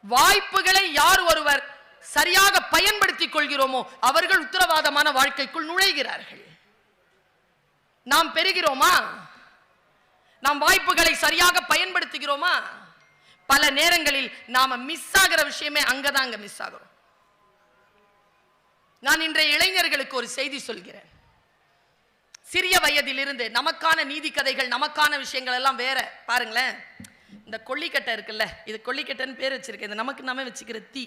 வாய்ப்புகளை யார் ஒருவர் சரியாக பயன்படுத்திக் கொள்கிறோமோ அவர்கள் உத்தரவாதமான வாழ்க்கைக்குள் நுழைகிறார்கள். நாம் பெறுகிறோமா? நாம் வாய்ப்புகளை சரியாக பயன்படுத்துகிறோமா? பல நேரங்களில் நாம மிஸ் ஆகிற விஷயமே அங்கதாங்க மிஸ் ஆகிறோம். நான் இன்றைய இளைஞர்களுக்கு ஒரு செய்தி சொல்கிறேன். சிறிய வயதிலிருந்து நமக்கான நீதி கதைகள், நமக்கான விஷயங்கள் எல்லாம் வேற. பாருங்களேன், இந்த கொல்லிக்கட்டை இருக்குல்ல, இது கொல்லிக்கட்டைன்னு பேர் வச்சிருக்கேன். இது நமக்கு நாம வச்சுக்கிற தீ.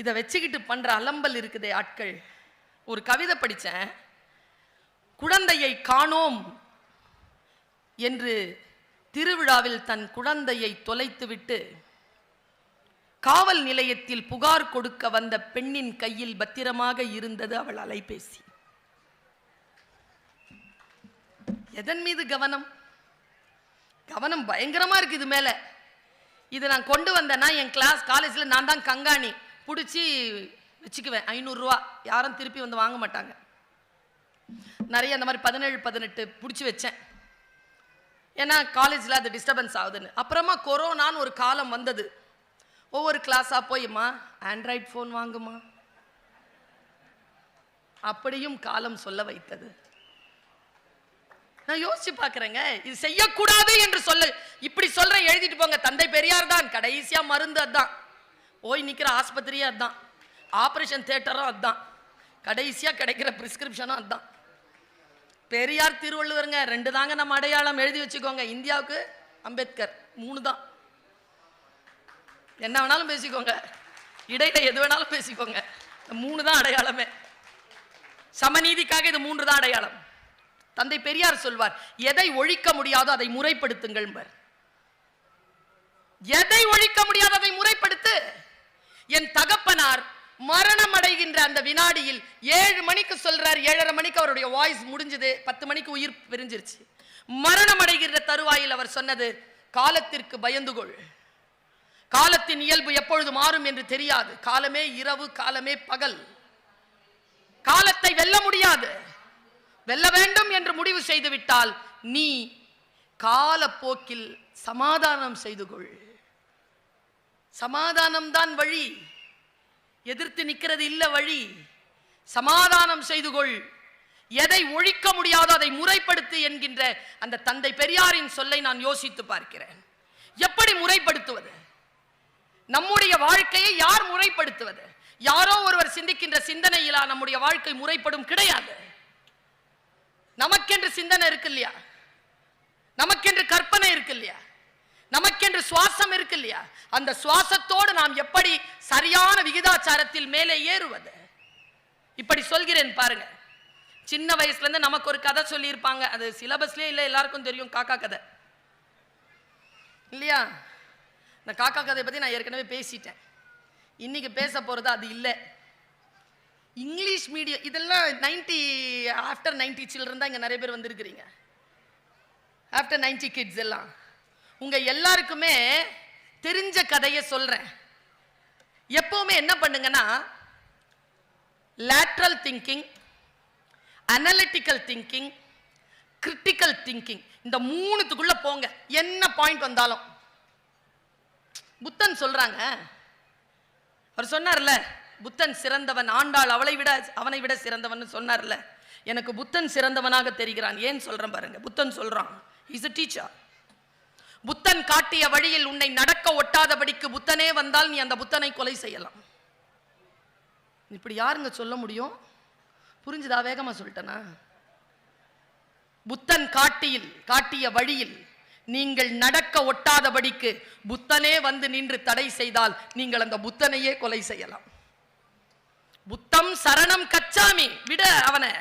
இதை வச்சுக்கிட்டு பண்ற அலம்பல் இருக்குதே ஆட்கள். ஒரு கவிதை படித்தேன். குழந்தையை காணோம் என்று திருவிழாவில் தன் குழந்தையை தொலைத்துவிட்டு காவல் நிலையத்தில் புகார் கொடுக்க வந்த பெண்ணின் கையில் பத்திரமாக இருந்தது அவள் அலைபேசி. எதன் மீது கவனம்? கவனம் பயங்கரமா இருக்கு இது மேல. இது நான் கொண்டு வந்தேன்னா என் கிளாஸ் காலேஜில் நான் தான் கங்காணி. பிடிச்சி வச்சுக்குவேன். 500 ரூபா. யாரும் திருப்பி வந்து வாங்க மாட்டாங்க. நிறைய அந்த மாதிரி 17, 18 பிடிச்சி வச்சேன். ஏன்னா காலேஜில் அது டிஸ்டர்பன்ஸ் ஆகுதுன்னு. அப்புறமா கொரோனான்னு ஒரு காலம் வந்தது. ஒவ்வொரு கிளாஸாக போய்மா ஆண்ட்ராய்ட் ஃபோன் வாங்குமா, அப்படியும் காலம் சொல்ல வைத்தது. நான் யோசிச்சு பார்க்குறேங்க, இது செய்யக்கூடாது என்று சொல்ல இப்படி சொல்ற எழுதிட்டு போங்க. தந்தை பெரியார் தான் கடைசியா மருந்து, அதுதான் போய் நிற்கிற ஆஸ்பத்திரியே, அதுதான் ஆப்ரேஷன் தியேட்டரும், அதுதான் கடைசியா கிடைக்கிற பிரிஸ்கிரிப்ஷனும் அதுதான். பெரியார் திருவள்ளுவருங்க 2 தாங்க நம்ம அடையாளம். எழுதி வச்சுக்கோங்க. இந்தியாவுக்கு அம்பேத்கர் 3 தான். என்ன வேணாலும் பேசிக்கோங்க, இடையில எது வேணாலும் பேசிக்கோங்க. 3 தான் அடையாளமே. சமநீதிக்காக இது 3 தான் அடையாளம். தந்தை பெரியார் சொல்வார், எதை ஒழிக்க முடியாதோ அதை முறைப்படுத்துங்கள். எதை ஒழிக்க முடியாதோ அதை முறைப்படுத்து. என் தகப்பனார் மரணம் அடைகின்ற அந்த வினாடியில் 7 மணிக்கு சொல்றார். 7:30 மணிக்கு அவருடைய வாய்ஸ் முடிஞ்சது. 10 மணிக்கு உயிர் பிரிஞ்சிருச்சு. மரணம் அடைகின்ற தருவாயில் அவர் சொன்னது, காலத்திற்கு பயந்துகொள். காலத்தின் இயல்பு எப்பொழுது மாறும் என்று தெரியாது. காலமே இரவு, காலமே பகல். காலத்தை வெல்ல முடியாது. வெல்ல வேண்டும் என்று முடிவு செய்து விட்டால் நீ காலப்போக்கில் சமாதானம் செய்து கொள். சமாதானம் தான் வழி. எதிர்த்து நிற்கிறது இல்ல வழி. சமாதானம் செய்து கொள். எதை ஒழிக்க முடியாதோ அதை முறைப்படுத்து என்கின்ற அந்த தந்தை பெரியாரின் சொல்லை நான் யோசித்து பார்க்கிறேன். எப்படி முறைப்படுத்துவது? நம்முடைய வாழ்க்கையை யார் முறைப்படுத்துவது? யாரோ ஒருவர் சிந்திக்கின்ற சிந்தனையிலா நம்முடைய வாழ்க்கை முறைப்படும்? கிடையாது. நமக்கென்று சிந்தனை இருக்கு இல்லையா? நமக்கென்று கற்பனை இருக்கு இல்லையா? நமக்கென்று சுவாசம் இருக்கு இல்லையா? அந்த சுவாசத்தோடு நாம் எப்படி சரியான விகிதாச்சாரத்தில் மேலே ஏறுவது? இப்படி சொல்கிறேன் பாருங்க. சின்ன வயசுல இருந்து நமக்கு ஒரு கதை சொல்லி இருப்பாங்க. அது சிலபஸ்லயே இல்லை, எல்லாருக்கும் தெரியும். காக்கா கதை இல்லையா? இந்த காக்கா கதையை பத்தி நான் ஏற்கனவே பேசிட்டேன். இன்னைக்கு பேச போறது அது இல்லை. இங்கிலீஷ் மீடியம் இதெல்லாம் ஆஃப்டர் 90 சில்ட்ரன் தான் இங்க நிறைய பேர் வந்திருக்கிறீங்க. ஆஃப்டர் 90 கிட்ஸ் எல்லாம் உங்க எல்லாருக்குமே தெரிஞ்ச கதையை சொல்றேன். எப்பவுமே என்ன பண்ணுங்கன்னா, lateral thinking, analytical thinking, critical thinking, இந்த 3த்துக்குள்ள போங்க. என்ன பாயிண்ட் வந்தாலும். புத்தன் சொல்றாங்க, அவர் சொன்னார்ல, புத்தன் சிறந்தவன், ஆண்டாள் அவனை விட சிறந்தவன் சொன்னார்ல. எனக்கு புத்தன் சிறந்தவனாக தெரிகிறான். ஏன் சொல்றேன் பாருங்க. புத்தன் சொல்றான், இஸ் a teacher. புத்தன் காட்டிய வழியில் உன்னை நடக்க ஒட்டாதபடிக்கு புத்தனே வந்தால் நீ அந்த புத்தனை கொலை செய்யலாம். இப்படி யாருங்க சொல்ல முடியும்? புரிஞ்சுதா? வேகமா சொல்லிட்டேனா? புத்தன் காட்டிய வழியில் நீங்கள் நடக்க ஒட்டாதபடிக்கு புத்தனே வந்து நின்று தடை செய்தால் நீங்கள் அந்த புத்தனையே கொலை செய்யலாம். புத்தம் சரணம் கச்சாமி, விட அவனை.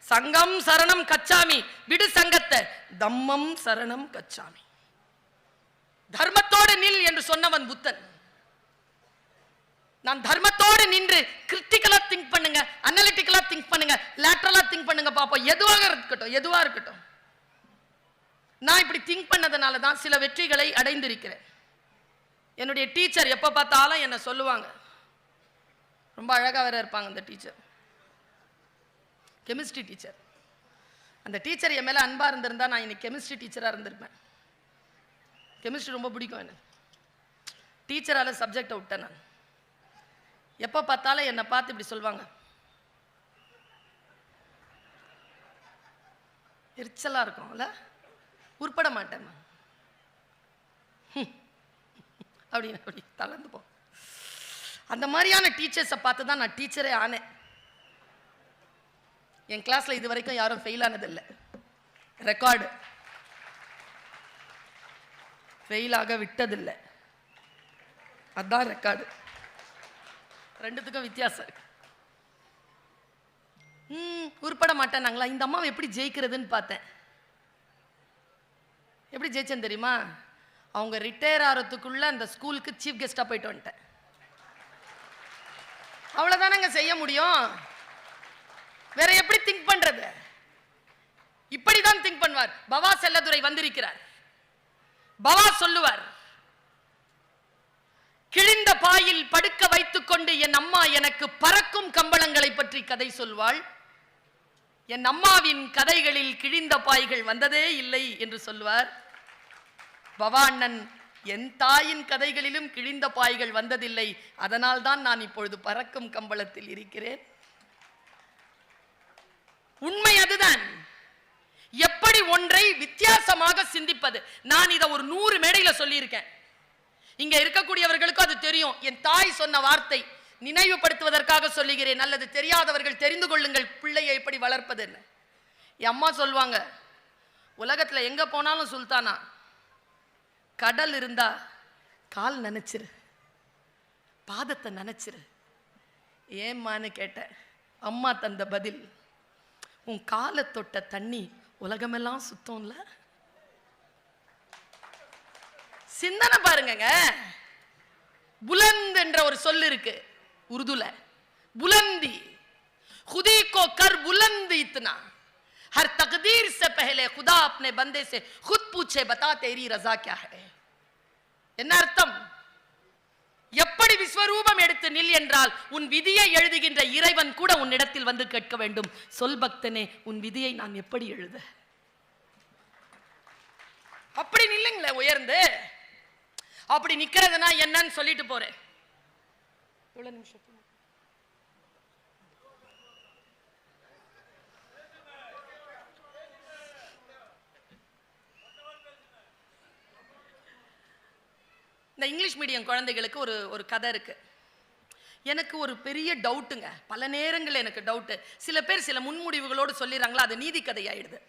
சங்கம் சரணம் கச்சாமி, விடு சங்கத்தை. தம்மம் சரணம் கச்சாமி, தர்மத்தோடு நில் என்று சொன்னவன் புத்தன். நான் தர்மத்தோடு நின்று கிரிட்டிக்கலா திங்க் பண்ணுங்க, அனலிட்டிக்கலா திங்க் பண்ணுங்க, லேட்டரலா திங்க் பண்ணுங்க பாப்போம். எதுவா இருக்கட்டும். நான் இப்படி திங்க் பண்ணதுனால தான் சில வெற்றிகளை அடைந்திருக்கிறேன். என்னுடைய டீச்சர் எப்ப பார்த்தாலும் என்ன சொல்லுவாங்க, ரொம்ப அழகா வேற இருப்பாங்க அந்த டீச்சர், கெமிஸ்ட்ரி டீச்சர். அந்த டீச்சர் என் மேல அன்பா இருந்திருந்தா நான் இன்னைக்கு கெமிஸ்ட்ரி டீச்சரா இருந்திருப்பேன். கெமிஸ்ட்ரி ரொம்ப பிடிக்கும் எனக்கு. டீச்சரால சப்ஜெக்டை விட்டேன். நான் எப்போ பார்த்தாலும் என்னை பார்த்து இப்படி சொல்லுவாங்க, எரிச்சலா இருக்கும்ல, உருப்பட மாட்டேன் நான் அப்படின்னு அப்படி தளர்ந்து போ. அந்த மாதிரியான டீச்சர்ஸை பார்த்து தான் நான் டீச்சரே ஆனேன். என் கிளாஸ்ல இது வரைக்கும் யாரும் ஃபெயில் ஆனதில்லை. ரெக்கார்டு ஃபெயிலாக விட்டதில்லை, அதான் ரெக்கார்டு. ரெண்டுத்துக்கும் வித்தியாசம் இருக்கு. உருப்பட மாட்டேனாங்களா? இந்த அம்மாவை எப்படி ஜெயிக்கிறதுன்னு பார்த்தேன். எப்படி ஜெயிச்சேன்னு தெரியுமா? அவங்க ரிட்டையர் ஆகிறதுக்குள்ள அந்த ஸ்கூலுக்கு சீஃப் கெஸ்டா போயிட்டு வந்துட்டேன். அவ்வளவுதானங்க செய்ய முடியும். வேற எப்படி திங்க் பண்றது? இப்படிதான் திங்க் பண்ணுவார். பவா செல்லதுரை வந்திருக்கிறார். பவா சொல்லுவார், கிழிந்த பாயில் படுக்க வைத்துக் கொண்டு என் அம்மா எனக்கு பறக்கும் கம்பளங்களை பற்றி கதை சொல்வாள். என் அம்மாவின் கதைகளில் கிழிந்த பாய்கள் வந்ததே இல்லை என்று சொல்வார். பவா அண்ணன், என் தாயின் கதைகளிலும் கிழிந்த பாய்கள் வந்ததில்லை, அதனால் தான் நான் இப்பொழுது பறக்கும் கம்பளத்தில் இருக்கிறேன். உண்மை அதுதான். எப்படி ஒன்றை வித்தியாசமாக சிந்திப்பது. நான் இதை ஒரு 100 மேடையில சொல்லியிருக்கேன். இங்க இருக்கக்கூடியவர்களுக்கும் அது தெரியும். என் தாய் சொன்ன வார்த்தை நினைவுபடுத்துவதற்காக சொல்லுகிறேன். அல்லது தெரியாதவர்கள் தெரிந்து கொள்ளுங்கள் பிள்ளையை எப்படி வளர்ப்பதுன்னு. என் அம்மா சொல்லுவாங்க, உலகத்துல எங்க போனாலும் சுல்தானா, கடல் இருந்தா கால் நனைச்சிரு, பாதத்தை நனைச்சிரு. ஏம்மான்னு கேட்ட அம்மா தந்த பதில், உன் காலை தொட்ட தண்ணி உலகமெல்லாம் சுத்தம்ல. சிந்தனை பாருங்க. புலந்த் என்ற ஒரு சொல் இருக்கு உருதுல, புலந்தி. खुदी को कर बुलंद इतना, हर तकदीर से पहले खुदा अपने बंदे से खुद पूछे बता तेरी रजा क्या है. என்ன அர்த்தம்? எப்படி விஸ்வரூபம் எடுத்து நில் என்றால் உன் விதியை எழுதுகின்ற இறைவன் கூட உன்னிடத்தில் வந்து கேட்க வேண்டும், சொல் பக்தனே உன் விதியை நான் எப்படி எழுத. அப்படி நில்லுங்களே உயர்ந்து. அப்படி நிக்கிறதுனா என்னன்னு சொல்லிட்டு போறேன். எவ்வளவு நிமிஷம்? இந்த இங்கிலீஷ் மீடியம் குழந்தைகளுக்கு ஒரு கதை இருக்கு. எனக்கு ஒரு பெரிய டவுட்டுங்க. பல நேரங்கள் எனக்கு டவுட்டு. சில பேர் சில முன்முடிவுகளோடு சொல்லிடுறாங்களா, அது நீதி கதை ஆயிடுது.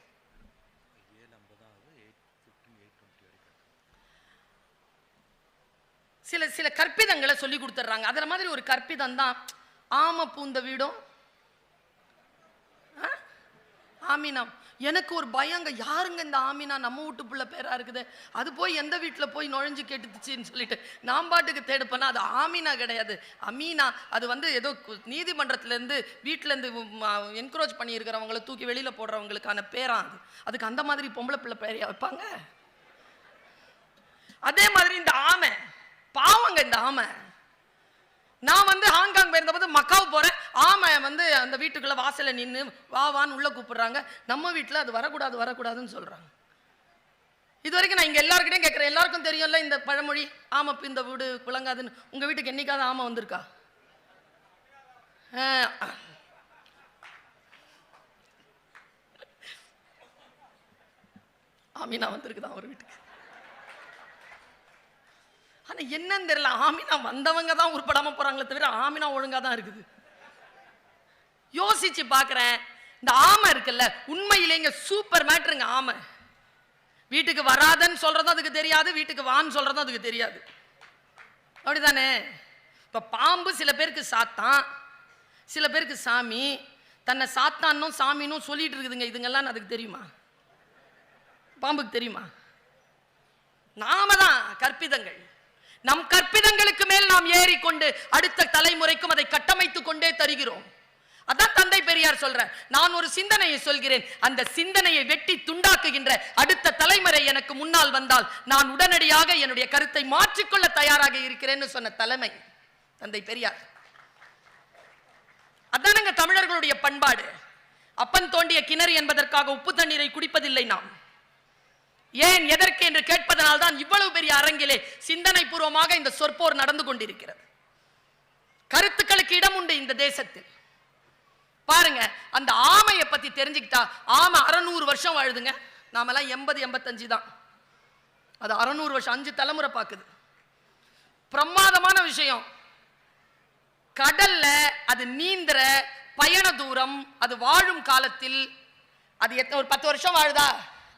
சில கற்பிதங்களை சொல்லி கொடுத்துட்றாங்க. அதில் மாதிரி ஒரு கற்பிதம் தான் ஆம பூந்த வீடும் ஆமினா. எனக்கு ஒரு பயங்க, யாருங்க இந்த ஆமினா, நம்ம வீட்டு பிள்ளை பேரா இருக்குது, அது போய் எந்த வீட்டில் போய் நுழைஞ்சு கேட்டுச்சுன்னு சொல்லிட்டு நான் பாட்டுக்கு தேடுப்பேன்னா அது ஆமினா கிடையாது, அமீனா. அது ஏதோ நீதிமன்றத்திலேருந்து வீட்டிலேருந்து என்கரேஜ் பண்ணியிருக்கிறவங்களை தூக்கி வெளியில் போடுறவங்களுக்கான பேரா அது. அதுக்கு அந்த மாதிரி பொம்பளை பிள்ளை பேரையா வைப்பாங்க? அதே மாதிரி இந்த ஆமை பாவங்க. இந்த ஆமை, நான் ஹாங்காங் போயிருந்தபோது மக்காவு போறேன். ஆமை அந்த வீட்டுக்குள்ள வாசல்ல நின்று வான்னு உள்ள கூப்பிடுறாங்க. நம்ம வீட்டுல அது வரக்கூடாதுன்னு சொல்றாங்க. இது வரைக்கும் நான் இங்க எல்லாருக்கிட்டையும் கேட்கிறேன், எல்லாருக்கும் தெரியும்ல இந்த பழமொழி, ஆமை இந்த வீடு குழங்காதுன்னு. உங்க வீட்டுக்கு என்னைக்காவது ஆமை வந்திருக்கா? ஆமினா வந்திருக்குதான் ஒரு வீட்டுக்கு. ஆனா என்னன்னு தெரியல, ஆமினா வந்தவங்க தான் உருப்படாம போறாங்களே தவிர ஆமினா ஒழுங்கா தான் இருக்குது. யோசிச்சு பாக்குறேன், இந்த ஆமை இருக்குல்ல, உண்மையிலேங்க சூப்பர் மேட்டருங்க. ஆமை வீட்டுக்கு வராதன்னு சொல்றதும் அதுக்கு தெரியாது, வீட்டுக்கு வான்னு சொல்றதும் அதுக்கு தெரியாது. அப்படிதானே? இப்ப பாம்பு சில பேருக்கு சாத்தான், சில பேருக்கு சாமி. தன்னை சாத்தான்னும் சாமின்னும் சொல்லிட்டு இருக்குதுங்க. இதுங்கெல்லாம் அதுக்கு தெரியுமா? பாம்புக்கு தெரியுமா? நாம தான் கற்பிதங்கள். நம் கற்பிதங்களுக்கு மேல் நாம் ஏறிக்கொண்டு அடுத்த தலைமுறைக்கும் அதை கட்டமைத்துக் கொண்டே தருகிறோம். அதான் தந்தை பெரியார் சொல்ற, நான் ஒரு சிந்தனையை சொல்கிறேன், அந்த சிந்தனையை வெட்டி துண்டாக்குகின்ற அடுத்த தலைமுறை எனக்கு முன்னால் வந்தால் நான் உடனடியாக என்னுடைய கருத்தை மாற்றிக்கொள்ள தயாராக இருக்கிறேன்னு சொன்ன தலைமை தந்தை பெரியார். அதானங்க தமிழர்களுடைய பண்பாடு. அப்பன் தோண்டிய கிணறு என்பதற்காக உப்பு தண்ணீரை குடிப்பதில்லை நாம். ஏன் எதற்கு என்று கேட்பதனால் தான் இவ்வளவு பெரிய அரங்கிலே சிந்தனை பூர்வமாக இந்த சொற்போர் நடந்து கொண்டிருக்கிறது. கருத்துக்களுக்கு இடம் உண்டு இந்த தேசத்தில். பாருங்க, அந்த ஆமையை பத்தி தெரிஞ்சுக்கிட்டா, ஆமை 600 வருஷம் வாழுதுங்க. நாமெல்லாம் 80-85 தான். அது 600 வருஷம், 5 தலைமுறை பார்க்குது. பிரமாதமான விஷயம். கடல்ல அது நீந்திர பயண தூரம், அது வாழும் காலத்தில் அது ஒரு 10 வருஷம் வாழுதா,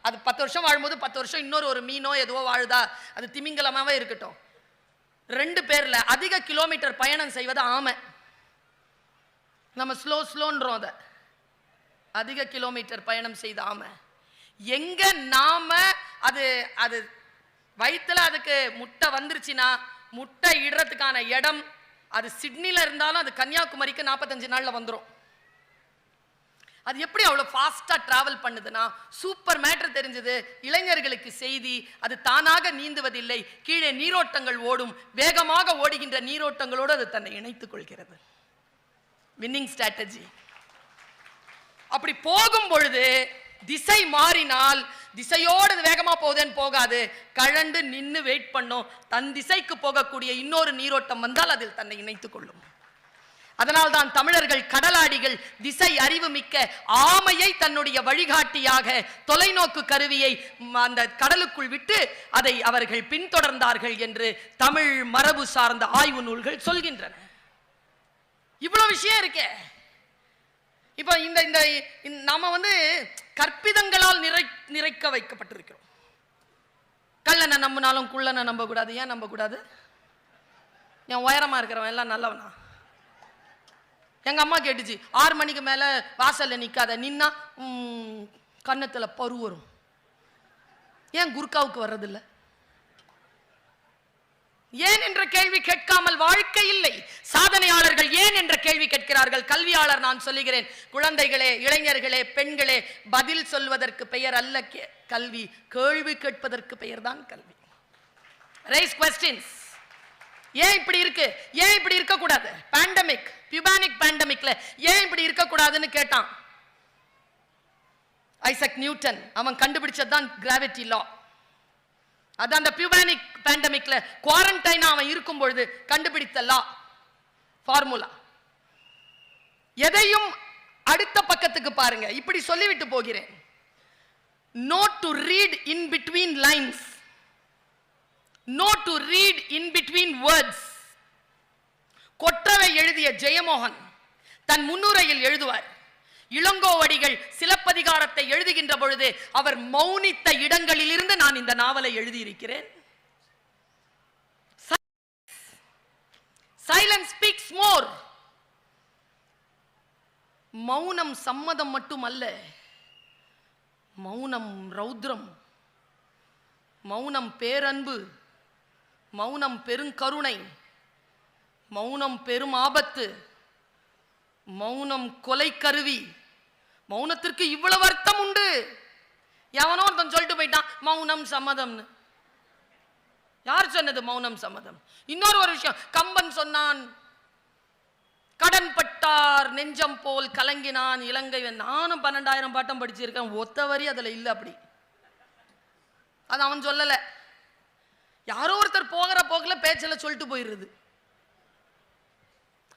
அது 10 வருஷம் வாழும்போது 10 வருஷம் இன்னொரு ஒரு மீனோ எதுவோ வாழுதா, அது திமிங்கலமாவே இருக்கட்டும். 2 பேர்ல அதிக கிலோமீட்டர் பயணம் செய்வது ஆமை. நம்ம ஸ்லோன்றோம். அதை அதிக கிலோமீட்டர் பயணம் செய்த ஆமை. எங்க நாம அது அது வயிற்றுல அதுக்கு முட்டை வந்துருச்சுன்னா, முட்டை இடுறதுக்கான இடம் அது சிட்னில இருந்தாலும் அது கன்னியாகுமரிக்கு 45 நாள்ல வந்துடும். அது எப்படி அவ்வளவு ஃபாஸ்டா டிராவல் பண்ணுதுன்னா, சூப்பர் மேட்டர் தெரிஞ்சது. இளைஞர்களுக்கு செய்தி, அது தானாக நீந்துவதில்லை, கீழே நீரோட்டங்கள் ஓடும், வேகமாக ஓடுகின்ற நீரோட்டங்களோடு அது தன்னை இணைத்துக் கொள்கிறது. Winning strategy. அப்படி போகும் பொழுது திசை மாறினால், திசையோடு வேகமா போகுதுன்னு போகாது, கழண்டு நின்று வெயிட் பண்ணும். தன் திசைக்கு போகக்கூடிய இன்னொரு நீரோட்டம் வந்தால் அதில் தன்னை இணைத்துக் கொள்ளும். அதனால்தான் தமிழர்கள் கடலாடிகள் திசை அறிவு மிக்க ஆமையை தன்னுடைய வழிகாட்டியாக, தொலைநோக்கு கருவியை அந்த கடலுக்குள் விட்டு அதை அவர்கள் பின்தொடர்ந்தார்கள் என்று தமிழ் மரபு சார்ந்த ஆய்வு நூல்கள் சொல்கின்றன. இவ்வளவு விஷயம் இருக்கே. இப்ப இந்த நாம கற்பிதங்களால் நிறைக்க வைக்கப்பட்டிருக்கிறோம். கள்ளனை நம்பினாலும் குள்ளனை நம்ப கூடாது. ஏன் நம்ப கூடாது? என் உயரமா இருக்கிறவன் எல்லாம் நல்லவனா? எங்க அம்மா கேட்டுச்சு, 6 மணிக்கு மேல வாசல்ல நிக்காத, நின்னா கன்னத்துல பரு வரும். ஏன் குர்காவுக்கு வர்றதில்லை? ஏன் என்ற கேள்வி கேட்காமல் வாழ்க்கை இல்லை. சாதனையாளர்கள் ஏன் என்ற கேள்வி கேட்கிறார்கள். கல்வியாளர் நான் சொல்லுகிறேன், குழந்தைகளே, இளைஞர்களே, பெண்களே, பதில் சொல்வதற்கு பெயர் அல்ல கல்வி, கேள்வி கேட்பதற்கு பெயர் தான் கல்வி. Rice questions. ஏன் இப்படி இருக்கு, ஏன் இப்படி இருக்க கூடாது? பேண்டமிக், பியூபானிக் பேண்டமிக்ல ஏன் இப்படி இருக்க கூடாதுன்னு கேட்டான் ஐசக் நியூட்டன். அவன் கண்டுபிடிச்சதுதான் கிராவிட்டி லா. அதான் அந்த பியூபானிக் பேண்டமிக்ல குவாரண்டைன் அவன் இருக்கும் பொழுது கண்டுபிடித்த லா, ஃபார்முலா. எதையும் அடுத்த பக்கத்துக்கு பாருங்க. இப்படி சொல்லிவிட்டு போகிறேன். Not to read in between lines, not to read in between words. Korravai எழுதிய ஜெயமோகன் தன் முன்னுரையில் எழுதுவார், இளங்கோவடிகள் சிலப்பதிகாரத்தை எழுதுகின்ற பொழுது அவர் மௌனித்த இடங்களில் இருந்து நான் இந்த நாவலை எழுதியிருக்கிறேன். Silence speaks more. மௌனம் சம்மதம் மட்டுமல்ல, மௌனம் ரௌத்ரம், மௌனம் பேரன்பு, மௌனம் பெருங்கருணை, மௌனம் பெரும் ஆபத்து, மௌனம் கொலை கருவி. மௌனத்திற்கு இவ்வளவு அர்த்தம் உண்டு. எவனோ ஒருத்தன் சொல்லிட்டு போயிட்டான் மௌனம் சம்மதம்னு. யார் சொன்னது மௌனம் சம்மதம்? இன்னொரு ஒரு விஷயம், கம்பன் சொன்னான், கடன் பட்டார் நெஞ்சம் போல் கலங்கினான் இலங்கை. நானும் 12,000 பாட்டம் படிச்சிருக்கேன், ஒத்த வரி அதுல இல்ல. அப்படி அது அவன் சொல்லல, யாரோ ஒருத்தர் போகிற போக்குல பேச்சல சொல்லிட்டு போயிடுறது.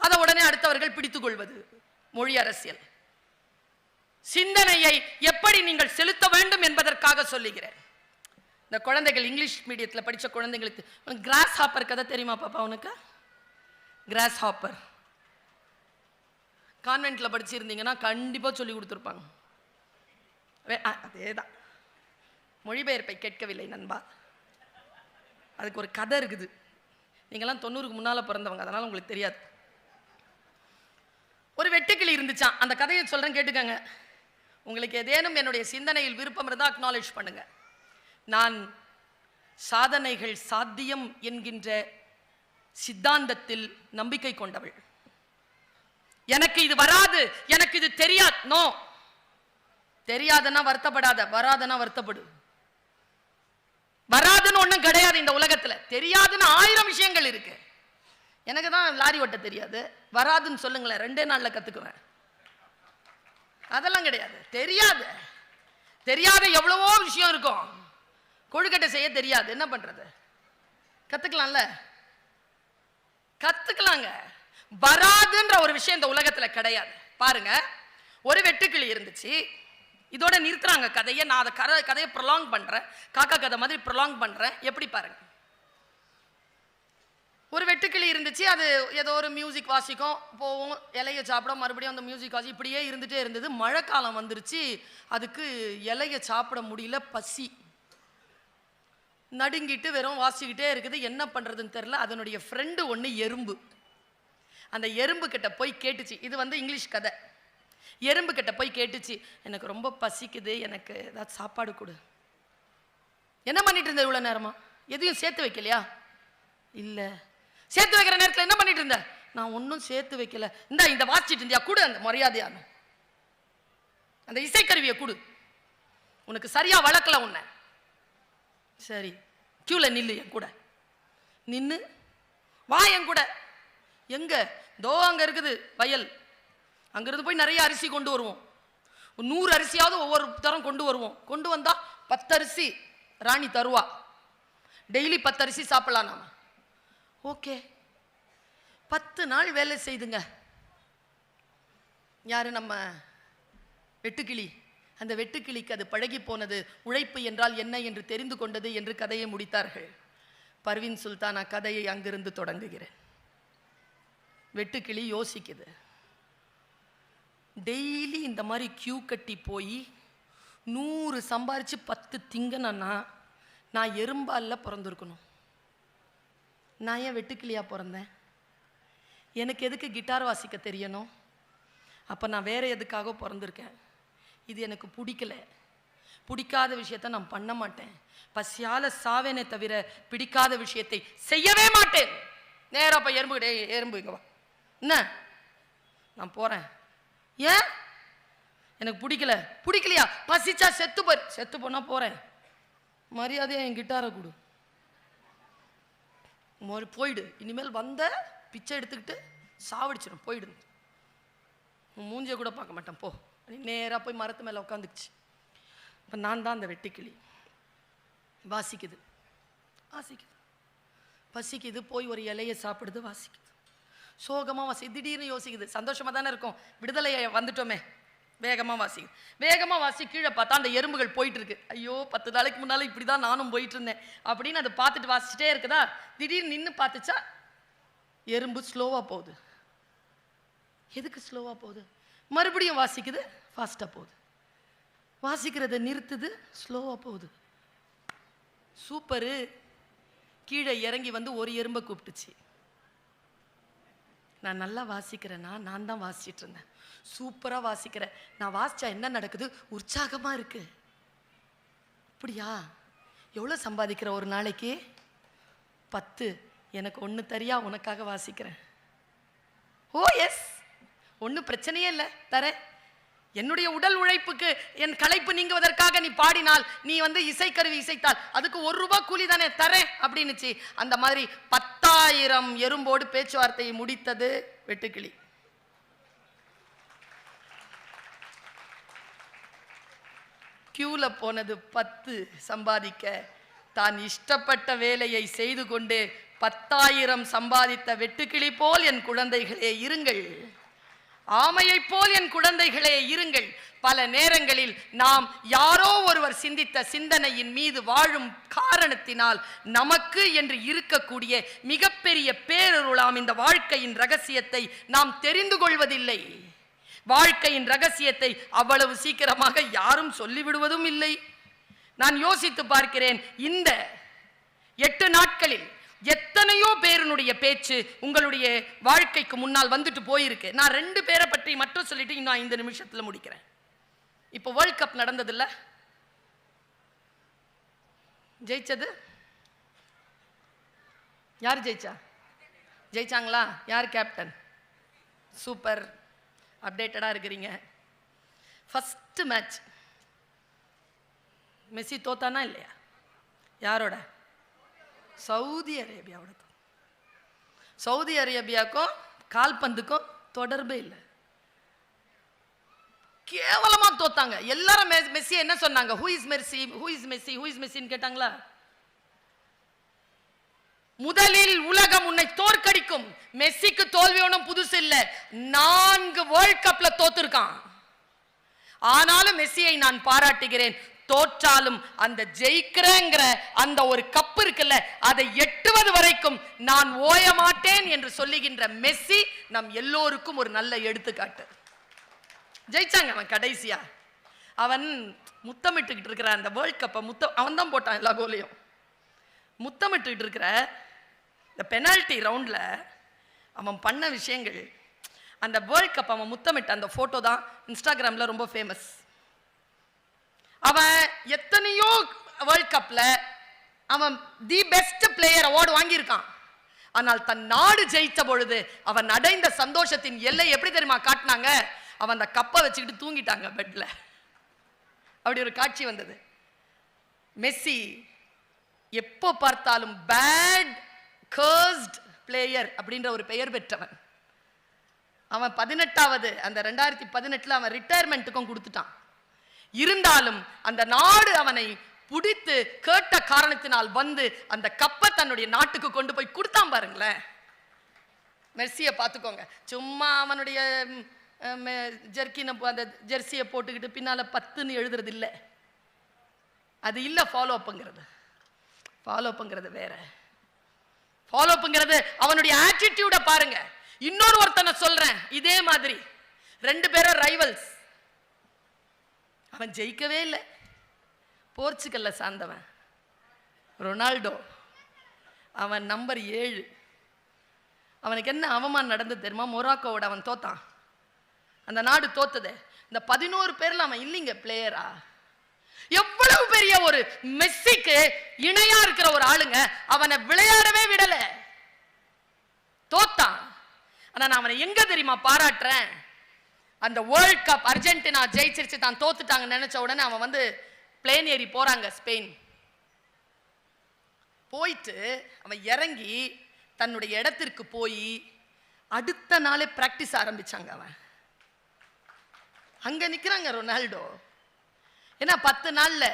அதை உடனே அடுத்தவர்கள் பிடித்துக் கொள்வது மொழி அரசியல். சிந்தனையை எப்படி நீங்கள் செலுத்த வேண்டும் என்பதற்காக சொல்லுகிறேன். இந்த குழந்தைகள் இங்கிலீஷ் மீடியத்தில் படித்த குழந்தைங்களுக்கு கிராஸ் ஹாப்பர் கதை தெரியுமா பாப்பா? உனக்கு கிராஸ் ஹாப்பர் கான்வென்ட்ல படிச்சிருந்தீங்கன்னா கண்டிப்பா சொல்லி கொடுத்துருப்பாங்க. அதேதான், மொழிபெயர்ப்பை கேட்கவில்லை நண்பா. அதுக்கு ஒரு கதை இருக்குது. நீங்களாம் 90க்கு முன்னால பிறந்தவங்க, அதனால உங்களுக்கு தெரியாது. ஒரு வெட்டுக்கிளி இருந்துச்சான். அந்த கதையை சொல்றேன், கேட்டுக்கங்க. உங்களுக்கு ஏதேனும் என்னுடைய சிந்தனையில் விருப்பம் இருந்தால் அக்னாலேஜ் பண்ணுங்க. நான் சாதனைகள் சாத்தியம் என்கின்ற சித்தாந்தத்தில் நம்பிக்கை கொண்டவள். எனக்கு இது வராது, எனக்கு இது தெரியாது. நோ, தெரியாதுன்னா வருத்தப்படாத, வராதுன்னா வருத்தப்படு. வராதுன்னு ஒண்ணும் கிடையாது இந்த உலகத்துல. தெரியாதுன்னு 1000 விஷயங்கள் இருக்கு. எனக்கு தான் லாரி ஓட்ட தெரியாது, வராதுன்னு சொல்லுங்களேன், 2 நாள்ல கத்துக்குவேன். அதெல்லாம் கிடையாது. தெரியாது, தெரியாத எவ்வளவோ விஷயம் இருக்கும். கொழுக்கட்டை செய்ய தெரியாது, என்ன பண்றது? கத்துக்கலாம்ல, கத்துக்கலாங்க. வராதுன்ற ஒரு விஷயம் இந்த உலகத்துல கிடையாது. பாருங்க, ஒரு வெட்டுக்கிளி இருந்துச்சு. இதோட நிறுத்துறாங்க கதையை. நான் அதை கதையை ப்ரொலாங் பண்றேன், காக்கா கதை மாதிரி ப்ரொலாங் பண்றேன். எப்படி பாருங்க, ஒரு வெட்டுக்கிளி இருந்துச்சு. அது ஏதோ ஒரு மியூசிக் வாசிக்கும், போகும், இலையை சாப்பிட, மறுபடியும் அந்த மியூசிக் வாசி, இப்படியே இருந்துட்டே இருந்தது. மழை காலம் வந்துருச்சு. அதுக்கு இலையை சாப்பிட முடியல, பசி நடுங்கிட்டு வெறும் வாசிக்கிட்டே இருக்குது. என்ன பண்றதுன்னு தெரியல. அதனுடைய ஃப்ரெண்டு ஒன்று எறும்பு. அந்த எறும்பு கிட்ட போய் கேட்டுச்சு. இது வந்து இங்கிலீஷ் கதை. எறும்பு கிட்ட போய் கேட்டுச்சு, எனக்கு ரொம்ப பசிக்குது, எனக்கு ஏதாவது சாப்பாடு கொடு. என்ன பண்ணிட்டு இருந்த இவ்வளோ நேரமா? எதையும் சேர்த்து வைக்கலையா? இல்லை. சேர்த்து வைக்கிற நேரத்தில் என்ன பண்ணிட்டு இருந்த? நான் ஒன்றும் சேர்த்து வைக்கல. இந்த வாசிச்சுட்டு இருந்தியா, கொடு அந்த மரியாதையான அந்த இசைக்கருவியை கொடு. உனக்கு சரியா வளர்க்கல உன்னை. சரி, கியூல நில்லு, என் கூட நின்னு வா, என் கூட. எங்க? தோ அங்க இருக்குது வயல். அங்கிருந்து போய் நிறைய அரிசி கொண்டு வருவோம். 100 அரிசியாவது ஒவ்வொரு தரம் கொண்டு வருவோம். கொண்டு வந்தா 10 அரிசி ராணி தருவா. டெய்லி 10 அரிசி சாப்பிடலாம் நாம. ஓகே, 10 நாள் வேலை செய்துங்க. யாரு? நம்ம வெட்டுக்கிளி. அந்த வெட்டுக்கிளிக்கு அது பழகி போனது. உழைப்பு என்றால் என்ன என்று தெரிந்து கொண்டது என்று கதையை முடித்தார்கள். பர்வீன் சுல்தான் கதையை அங்கிருந்து தொடங்குகிறேன். வெட்டுக்கிளி யோசிக்குது, டெய்லி இந்த மாதிரி கியூ கட்டி போய் 100 சம்பாரிச்சு 10 திங்கனா நான் எறும்பால்ல பிறந்திருக்கணும். நான் ஏன் வெட்டுக்கிளியா பிறந்தேன்? எனக்கு எதுக்கு கிட்டார் வாசிக்க தெரியணும்? அப்போ நான் வேற எதுக்காக பிறந்திருக்கேன்? இது எனக்கு பிடிக்கல. பிடிக்காத விஷயத்த நான் பண்ண மாட்டேன். பசியால சாவேனே தவிர பிடிக்காத விஷயத்தை செய்யவே மாட்டேன். நேரா போய் எறும்பு இங்க வா. என்ன? நான் போறேன். ஏன்? எனக்கு பிடிக்கல. பிடிக்கலையா? பசிச்சா செத்து போய், செத்து போனா போறேன். மரியாதையா என் கிட்டாரை கொடு, போயிடு. இனிமேல் வந்த பிச்சை எடுத்துக்கிட்டு சாவடிச்சிடும், போயிடு. மூஞ்சிய கூட பார்க்க மாட்டேன், போ. நேராக போய் மரத்து மேலே உட்காந்துக்குச்சு. இப்போ நான் தான் அந்த வெட்டுக்கிளி. வாசிக்குது, வாசிக்குது, பசிக்குது, போய் ஒரு இலையை சாப்பிடுது, வாசிக்குது, சோகமாக வாசிக்குது. திடீர்னு யோசிக்குது, சந்தோஷமாக தானே இருக்கும், விடுதலையை வந்துட்டோமே. வேகமாக வாசிக்குது, வேகமாக வாசி. கீழே பார்த்தா அந்த எறும்புகள் போயிட்டு இருக்கு. ஐயோ, 10 நாளைக்கு முன்னால் இப்படி தான் நானும் போயிட்டு இருந்தேன் அப்படின்னு அதை பார்த்துட்டு வாசிச்சுட்டே இருக்குதா. திடீர்னு நின்று பார்த்துச்சா, எறும்பு ஸ்லோவாக போகுது. எதுக்கு ஸ்லோவாக போகுது? மறுபடியும் வாசிக்குது, ஃபாஸ்ட்டாக போகுது. வாசிக்கிறத நிறுத்துது, ஸ்லோவாக போகுது. சூப்பரு. கீழே இறங்கி வந்து ஒரு எறும்பை கூப்பிட்டுச்சு. நான் நல்லா வாசிக்கிறேன்னா, நான் தான் வாசிச்சுட்டு இருந்தேன். சூப்பராக வாசிக்கிறேன். நான் வாசிச்சா என்ன நடக்குது? உற்சாகமாக இருக்கு. அப்படியா? எவ்வளோ சம்பாதிக்கிற ஒரு நாளைக்கு? 10. எனக்கு 1 தரியா, உனக்காக வாசிக்கிறேன். ஓ எஸ், ஒன்றும் பிரச்சனையே இல்லை, தரேன். என்னுடைய உடல் உழைப்புக்கு என் களைப்பு நீங்குவதற்காக நீ பாடினால், நீ வந்து இசைக்கருவி இசைத்தால் அதுக்கு 1 ரூபாய் கூலி தானே, தரேன் அப்படின்னுச்சு. அந்த மாதிரி 10,000 எறும்போடு பேச்சுவார்த்தையை முடித்தது வெட்டுக்கிளி. கியூல போனது 10 சம்பாதிக்க. தான் இஷ்டப்பட்ட வேலையை செய்து கொண்டு 10,000 சம்பாதித்த வெட்டுக்கிளி போல் என் குழந்தைகளே இருங்கள். ஆமையை போல் என் குழந்தைகளே இருங்கள். பல நேரங்களில் நாம் யாரோ ஒருவர் சிந்தித்த சிந்தனையின் மீது வாழும் காரணத்தினால் நமக்கு என்று இருக்கக்கூடிய மிகப்பெரிய பேரருளாம் இந்த வாழ்க்கையின் ரகசியத்தை நாம் தெரிந்து கொள்வதில்லை. வாழ்க்கையின் ரகசியத்தை அவ்வளவு சீக்கிரமாக யாரும் சொல்லிவிடுவதும் இல்லை. நான் யோசித்து பார்க்கிறேன், இந்த 8 நாட்களில் எத்தனையோ பேருடைய பேச்சு உங்களுடைய வாழ்க்கைக்கு முன்னால் வந்துட்டு போயிருக்கு. நான் 2 பேரை பற்றி மட்டும் சொல்லிட்டு இன்னும் 5 நிமிஷத்துல முடிக்கிறேன். இப்போ வேர்ல்ட் கப் நடந்ததில்ல, ஜெயிச்சது யார்? ஜெயிச்சாங்களா? யார் கேப்டன்? சூப்பர், அப்டேட்டடா இருக்கிறீங்க. ஃபர்ஸ்ட் மேட்ச் மெஸ்ஸி தோத்தானா இல்லையா? யாரோட? சவுதி அரேபியாவோட. சவுதி அரேபியாவுக்கும் கால்பந்துக்கும் தொடர்பே இல்லை. கேவலமா தோத்தாங்க. எல்லாரும் மெஸ்ஸி என்ன சொன்னாங்க? Who is Messi, who is Messi, who is மெஸ்ஸின்னு கேட்டாங்களா? முதலில் உலகம் உன்னை தோற்கடிக்கும். மெஸ்ஸிக்கு தோல்வி ஒன்றும் புதுசு இல்ல. 4 வேர்ல்ட் கப்ல தோத்துருக்கான். ஆனாலும் மெஸ்ஸியை நான் பாராட்டுகிறேன். தோற்றாலும் அந்த ஜெயிக்கிறேங்கிற அந்த ஒரு கப் இருக்குல்ல, அதை எட்டுவது வரைக்கும் நான் ஓய மாட்டேன் என்று சொல்லுகின்ற மெஸ்ஸி நம் எல்லோருக்கும் ஒரு நல்ல எடுத்துக்காட்டு. ஜெயிச்சாங்க. அவன் கடைசியா அவன் முத்தமிட்டுக்கிட்டு இருக்கிற அந்த வேர்ல்ட் கப்பை அவன் தான் போட்டான் எல்லா கோலையும். முத்தமிட்டுக்கிட்டு இருக்கிற இந்த பெனால்டி ரவுண்ட்ல அவன் பண்ண விஷயங்கள், அந்த வேர்ல்ட் கப் அவன் முத்தமிட்ட அந்த போட்டோ தான் இன்ஸ்டாகிராம்ல ரொம்ப ஃபேமஸ். அவன் எத்தனையோ வேர்ல்ட் கப்ல அவன் தி பெஸ்ட் பிளேயர் அவார்டு வாங்கியிருக்கான். ஆனால் தன் நாடு ஜெயித்த பொழுது அவன் அடைந்த சந்தோஷத்தின் எல்லை எப்படி தெரியுமா காட்டினாங்க? அவன் அந்த கப்பை வச்சுக்கிட்டு தூங்கிட்டாங்க பெட்ல. அப்படி ஒரு காட்சி வந்தது. மெஸ்ஸி எப்போ பார்த்தாலும் பேட் கர்ஸ்ட் பிளேயர் அப்படின்ற ஒரு பெயர் பெற்றவன். அவன் 18வது அந்த 2018 அவன் ரிட்டையர்மெண்ட்டுக்கும் கொடுத்துட்டான். இருந்தாலும் அந்த நாடு அவனை பிடித்து கேட்ட காரணத்தினால் வந்து அந்த கப்பை தன்னுடைய நாட்டுக்கு கொண்டு போய் கொடுத்தான். பாருங்களேன், மெஸ்ஸியை பார்த்துக்கோங்க. சும்மா அவனுடைய ஜெர்கினை அந்த ஜெர்சியை போட்டுக்கிட்டு பின்னால 10ன்னு எழுதுறது இல்லை. அது இல்லை ஃபாலோ அப்புங்கிறது. ஃபாலோ அப்புங்கிறது வேற. ஃபாலோ அப்புங்கிறது அவனுடைய ஆட்டிடியூட பாருங்க. இன்னொரு ஒருத்தனை சொல்றேன் இதே மாதிரி. 2 பேரும் ரைவல்ஸ். அவன் ஜெயிக்கவே இல்லை. போர்ச்சுகல்ல சார்ந்தவன் ரொனால்டோ. அவன் நம்பர் 7. அவனுக்கு என்ன அவமானம் நடந்தது தெரியுமா? மொராக்கோவோட அவன் தோத்தான். அந்த நாடு தோத்தது. இந்த 11 பேர்ல அவன் இல்லைங்க பிளேயரா. எவ்வளவு பெரிய ஒரு மெஸ்ஸிக்கு இணையா இருக்கிற ஒரு ஆளுங்க அவனை விளையாடவே விடல. தோத்தான். ஆனா நான் அவனை எங்க தெரியுமா பாராட்டுறேன்? அந்த வேர்ல்ட் கப் அர்ஜென்டினா ஜெயிச்சிருச்சு, தான் தோத்துட்டாங்க நினைச்ச உடனே அவன் வந்து பிளேன் ஏறி போறாங்க ஸ்பெயின். போயிட்டு அவன் இறங்கி தன்னுடைய இடத்திற்கு போய் அடுத்த நாளே பிராக்டிஸ் ஆரம்பிச்சாங்க. அவன் அங்க நிக்கிறாங்க ரொனால்டோ. ஏன்னா 10 நாள்ல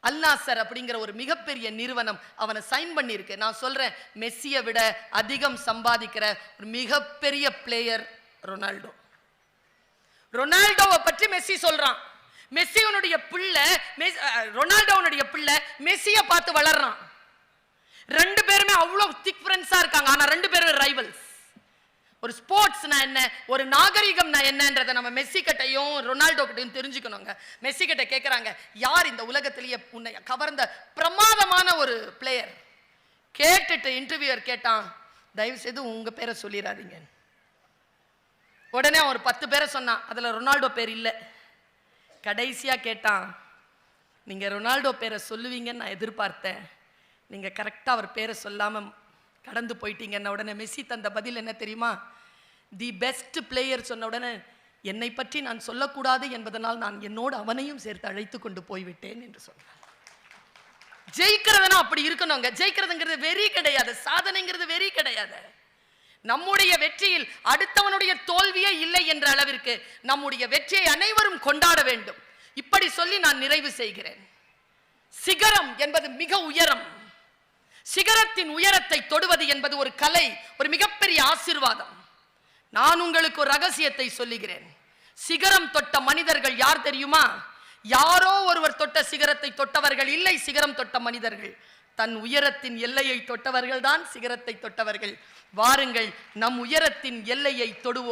அல் நாசர் அப்படிங்கிற ஒரு மிகப்பெரிய நிறுவனம் அவனை சைன் பண்ணியிருக்கு. நான் சொல்றேன், மெஸ்ஸியை விட அதிகம் சம்பாதிக்கிற ஒரு மிகப்பெரிய பிளேயர் ரொனால்டோ. ரொனால்டோவை பற்றி மெஸ்ஸி சொல்றான். மெஸ்ஸியோனுடைய பிள்ளை ரொனால்டோனுடைய பிள்ளை மெஸ்ஸியை பார்த்து வளர்றான். 2 பேருமே அவ்வளவு திக் ஃப்ரெண்ட்ஸா இருக்காங்க. ஆனா 2 பேரும் ரைவல்ஸ். ஒரு ஸ்போர்ட்ஸ்னா என்ன, ஒரு நாகரிகம்னா என்னன்றதை நம்ம மெஸ்ஸி கிட்டையும் ரொனால்டோ கிட்டையும் தெரிஞ்சுக்கணுங்க. மெஸ்ஸி கிட்ட கேட்குறாங்க, யார் இந்த உலகத்திலேயே உன்னை கவர்ந்த பிரமாதமான ஒரு பிளேயர்? கேட்டுட்டு இன்டர்வியூவர் கேட்டான், தயவு செய்து உங்க பேரை சொல்லிடாதீங்க. உடனே ஒரு 10 பேரை சொன்னான். அதுல ரொனால்டோ பேர் இல்லை. கடைசியா கேட்டான், நீங்க ரொனால்டோ பேரை சொல்லுவீங்கன்னு நான் எதிர்பார்த்தேன், நீங்க கரெக்டா அவர் பேரை சொல்லாம கடந்து போயிட்டீங்கன்ன உடனே மெஸ்ஸி தந்த பதில் என்ன தெரியுமா? தி பெஸ்ட் பிளேயர் சொன்ன உடனே என்னை பற்றி நான் சொல்லக்கூடாது என்பதனால் நான் என்னோடு அவனையும் சேர்த்து அழைத்து கொண்டு போய்விட்டேன் என்று சொன்னார். ஜெயிக்கிறதுனா அப்படி இருக்கணுங்க. ஜெயிக்கிறதுங்கிறது வெறி கிடையாது, சாதனைங்கிறது வெறி கிடையாது. நம்முடைய வெற்றியில் அடுத்தவனுடைய தோல்வியே இல்லை என்ற அளவிற்கு நம்முடைய வெற்றியை அனைவரும் கொண்டாட வேண்டும். இப்படி சொல்லி நான் நிறைவு செய்கிறேன். சிகரம் என்பது மிக உயரம். சிகரத்தின் உயரத்தை தொடுவது என்பது ஒரு கலை, ஒரு மிகப்பெரிய ஆசீர்வாதம். நான் உங்களுக்கு ஒரு ரகசியத்தை சொல்லுகிறேன். சிகரம் தொட்ட மனிதர்கள் யார் தெரியுமா? யாரோ ஒருவர் தொட்ட சிகரத்தை தொட்டவர்கள் இல்லை. சிகரம் தொட்ட மனிதர்கள் தன் உயரத்தின் எல்லையை தொட்டவர்கள் தான் சிகரத்தை தொட்டவர்கள். வாருங்கள், நம் உயரத்தின் எல்லையை தொடுவோம்.